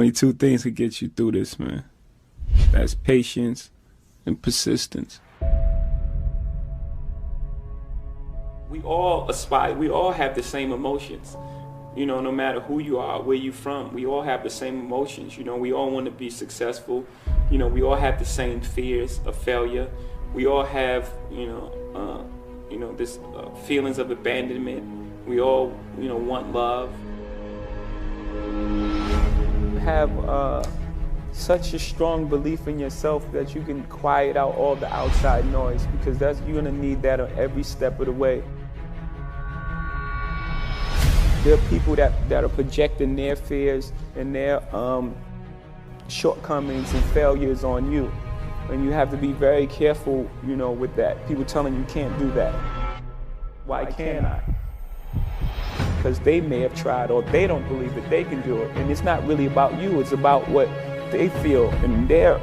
only two things that get you through this, man. That's patience and persistence. We all aspire, we all have the same emotions. You know, no matter who you are, where you're from, we all have the same emotions. You know, we all want to be successful. You know, we all have the same fears of failure. We all have, this feelings of abandonment. We all, want love. Have such a strong belief in yourself that you can quiet out all the outside noise, because you're gonna need that on every step of the way. There are people that are projecting their fears and their shortcomings and failures on you. And you have to be very careful, with that. People telling you can't do that. Why can't I? Because they may have tried, or they don't believe that they can do it. And it's not really about you, it's about what they feel and their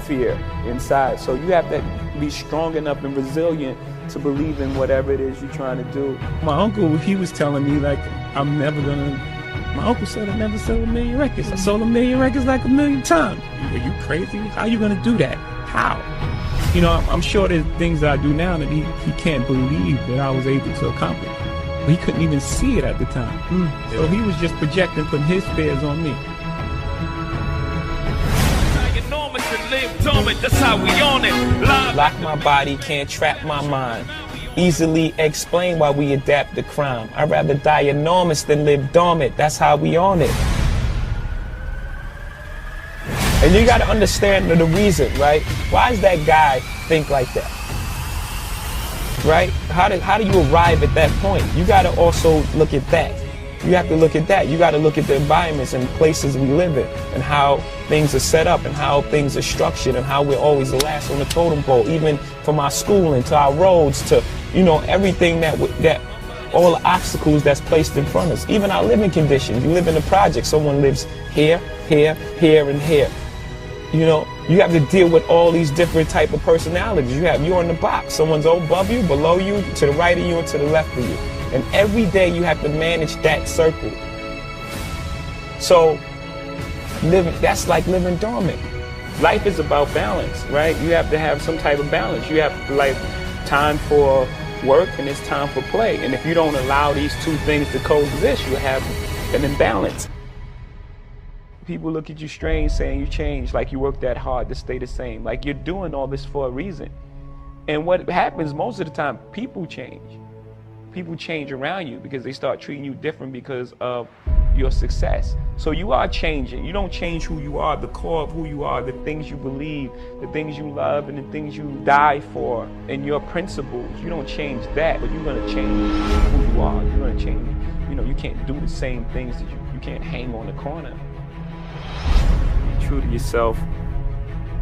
fear inside. So you have to be strong enough and resilient to believe in whatever it is you're trying to do. My uncle, he was telling me, like, my uncle said I never sold 1 million records. I sold 1 million records like 1 million times. Are you crazy? How are you gonna do that? How? I'm sure there's things that I do now that he can't believe that I was able to accomplish. But he couldn't even see it at the time. So he was just projecting, putting his fears on me. That's how we on it. Lock my body, can't trap my mind. Easily explain why we adapt to crime. I'd rather die enormous than live dormant. That's how we on it. And you gotta understand the reason, right? Why does that guy think like that? Right? How do you arrive at that point? You gotta also look at that. You have to look at that. You gotta look at the environments and places we live in, and how things are set up, and how things are structured, and how we're always the last on the totem pole, even from our schooling to our roads to, everything that all the obstacles that's placed in front of us. Even our living conditions. You live in a project, someone lives here, here, here, and here. You have to deal with all these different type of personalities. You're in the box. Someone's above you, below you, to the right of you, and to the left of you. And every day you have to manage that circle. So that's like living dormant. Life is about balance, right? You have to have some type of balance. You have time for work and it's time for play. And if you don't allow these two things to coexist, you have an imbalance. People look at you strange saying you changed, like you worked that hard to stay the same. Like you're doing all this for a reason. And what happens most of the time, people change. People change around you because they start treating you different because of your success. So you are changing. You don't change who you are, the core of who you are, the things you believe, the things you love, and the things you die for, and your principles. You don't change that, but you're gonna change who you are. You're gonna change, you can't do the same things that you can't hang on the corner. Be true to yourself.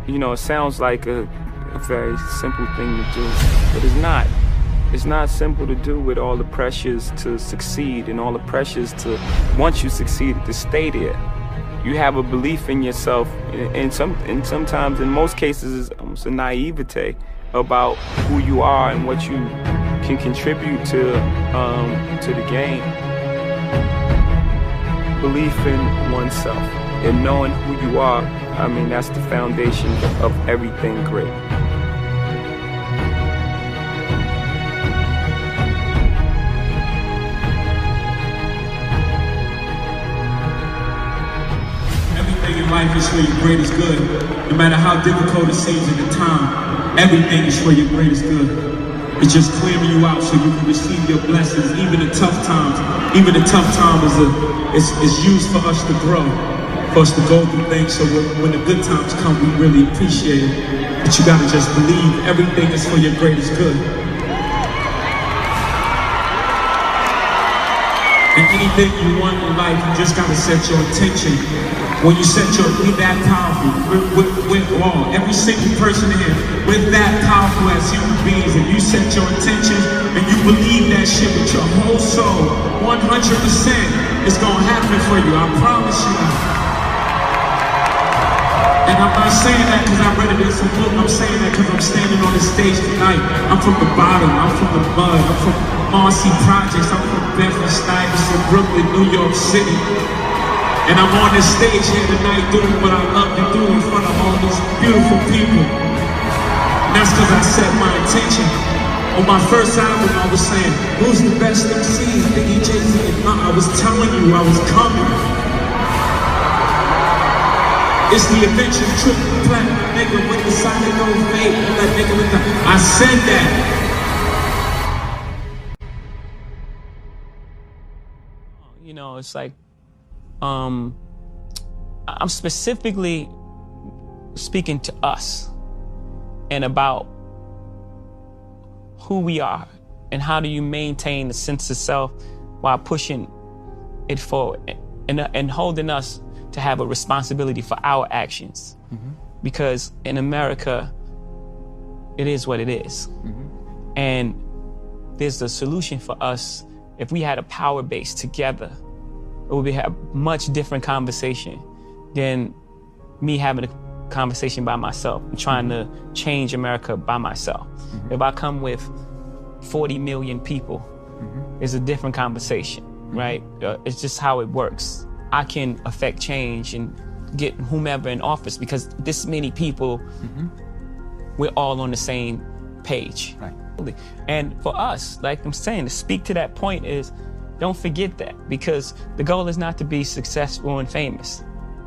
It sounds like a very simple thing to do, but it's not. It's not simple to do with all the pressures to succeed and all the pressures to, once you succeed, to stay there. You have a belief in yourself, and sometimes, in most cases, it's almost a naivete about who you are and what you can contribute to the game. Belief in oneself and knowing who you are, that's the foundation of everything great. Life is for your greatest good. No matter how difficult it seems at the time, everything is for your greatest good. It's just clearing you out so you can receive your blessings, even in tough times. Even the tough time is used for us to grow, for us to go through things. So when the good times come, we really appreciate it. But you gotta just believe everything is for your greatest good. And anything you want in life, you just gotta set your intention. When you set be that powerful, we're all, every single person here, we're that powerful as human beings. And you set your intentions and you believe that shit with your whole soul, 100%, it's gonna happen for you, I promise you. And I'm not saying that because I read it in some book, I'm saying that because I'm standing on the stage tonight. I'm from the bottom, I'm from the mud, I'm from Marcy Projects, I'm from Bedford-Stuyvesant, Brooklyn, New York City. And I'm on this stage here tonight doing what I love to do in front of all these beautiful people. And that's because I set my intention. On my first album, I was saying, who's the best MC? Biggie, Jay-Z, and I was telling you I was coming. It's the adventure trip, platinum nigga with the solid no fade, that nigga with the... I said that. You know, it's like, I'm specifically speaking to us and about who we are and how do you maintain a sense of self while pushing it forward and holding us to have a responsibility for our actions. Mm-hmm. Because in America, it is what it is. Mm-hmm. And there's a solution for us. If we had a power base together, it would be a much different conversation than me having a conversation by myself and trying to change America by myself. Mm-hmm. If I come with 40 million people, mm-hmm. it's a different conversation, mm-hmm. right? It's just how it works. I can affect change and get whomever in office because this many people, mm-hmm. we're all on the same page. Right. And for us, like I'm saying, to speak to that point is, don't forget that, because the goal is not to be successful and famous.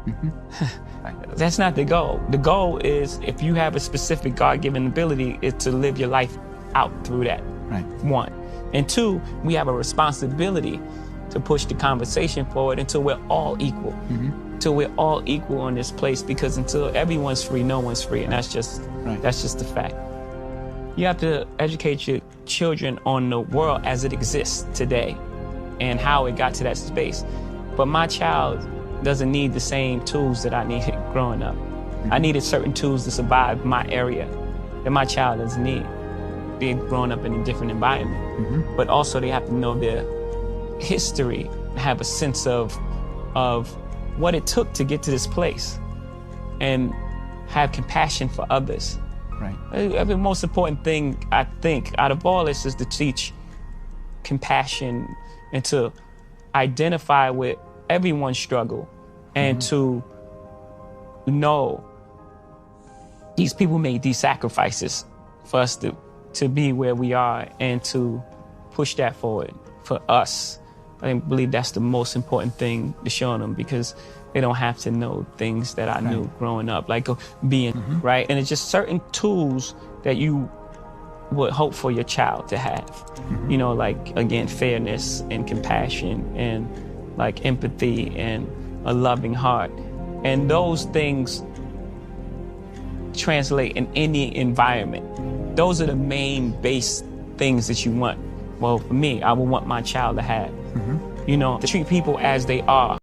Mm-hmm. Right. That's not the goal. The goal is, if you have a specific God-given ability, is to live your life out through that. Right. One. And two, we have a responsibility to push the conversation forward until we're all equal. Mm-hmm. Until we're all equal in this place, because until everyone's free, no one's free. And that's just the fact. You have to educate your children on the world as it exists today and how it got to that space. But my child doesn't need the same tools that I needed growing up. Mm-hmm. I needed certain tools to survive my area that my child doesn't need, being grown up in a different environment. Mm-hmm. But also they have to know their history, have a sense of what it took to get to this place, and have compassion for others. Right. The most important thing, I think, out of all this is to teach compassion and to identify with everyone's struggle, and to know these people made these sacrifices for us to be where we are, and to push that forward for us. I believe that's the most important thing to show them, because they don't have to know things that I knew growing up, like being, right? And it's just certain tools that you would hope for your child to have. You know, like, again, fairness and compassion and like empathy and a loving heart. And those things translate in any environment. Those are the main base things that you want. Well, for me, I would want my child to have. You know, to treat people as they are.